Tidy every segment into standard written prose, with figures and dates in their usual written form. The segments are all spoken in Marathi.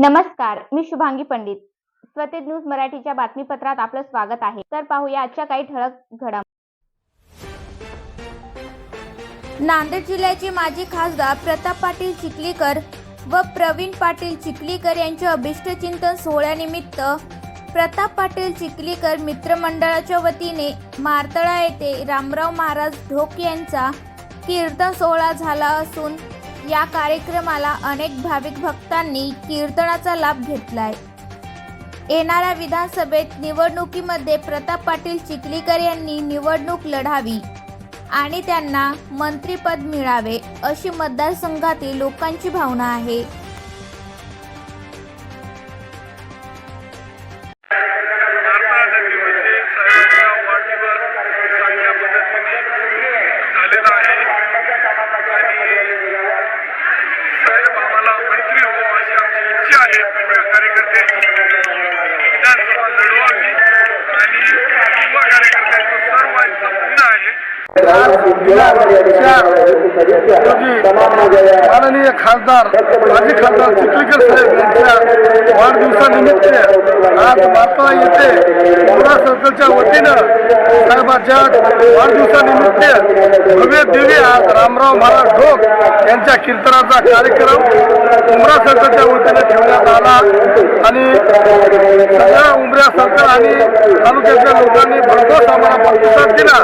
नमस्कार, मी शुभांगी पंडित. स्वतेज न्यूज मराठीच्या बातमीपत्रात आपलं स्वागत आहे. तर पाहूया आजच्या काही ठळक घडामोडी. नांदेड जिल्ह्याचे माजी खासदार प्रताप पाटील चिखलीकर व प्रवीण पाटील चिखलीकर यांच्या अभिष्टचिंतन सोहळ्यानिमित्त प्रताप पाटील चिखलीकर मित्रमंडळाच्या वतीने मारतळा येथे रामराव महाराज ढोक यांचा कीर्तन सोहळा झाला असून या कार्यक्रमाला अनेक भाविक भक्तांनी कीर्तनाचा लाभ घेतलाय. येणाऱ्या विधानसभेत निवडणुकीमध्ये प्रताप पाटील चिखलीकर यांनी निवडणूक लढावी आणि त्यांना मंत्रिपद मिळावे अशी मतदारसंघातील लोकांची भावना आहे. माननीय खासदार माजी खासदार चिखलीकर साहेब यांच्या वाढदिवसानिमित्त आज मारतळा येथे उमरा सर्कलच्या वतीनं साहेबांच्या वाढदिवसानिमित्त भव्य दिव्य आज रामराव महाराज ढोक यांच्या कीर्तनाचा कार्यक्रम उमरा सर्कलच्या वतीने ठेवण्यात आला आणि सगळ्या उमरा सर्कल आणि तालुक्यातल्या लोकांनी भरघोस आम्हाला प्रतिसाद दिला.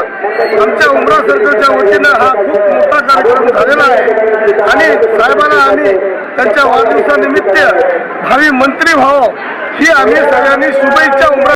आमच्या उमरा सर्कलच्या वतीनं हा खूप मोठा कार्यक्रम झालेला आहे आणि साहेबांना आम्ही त्यांच्या वाढदिवसानिमित्त भावी मंत्री व्हावं ही आम्ही सगळ्यांनी शुभेच्छा उमरा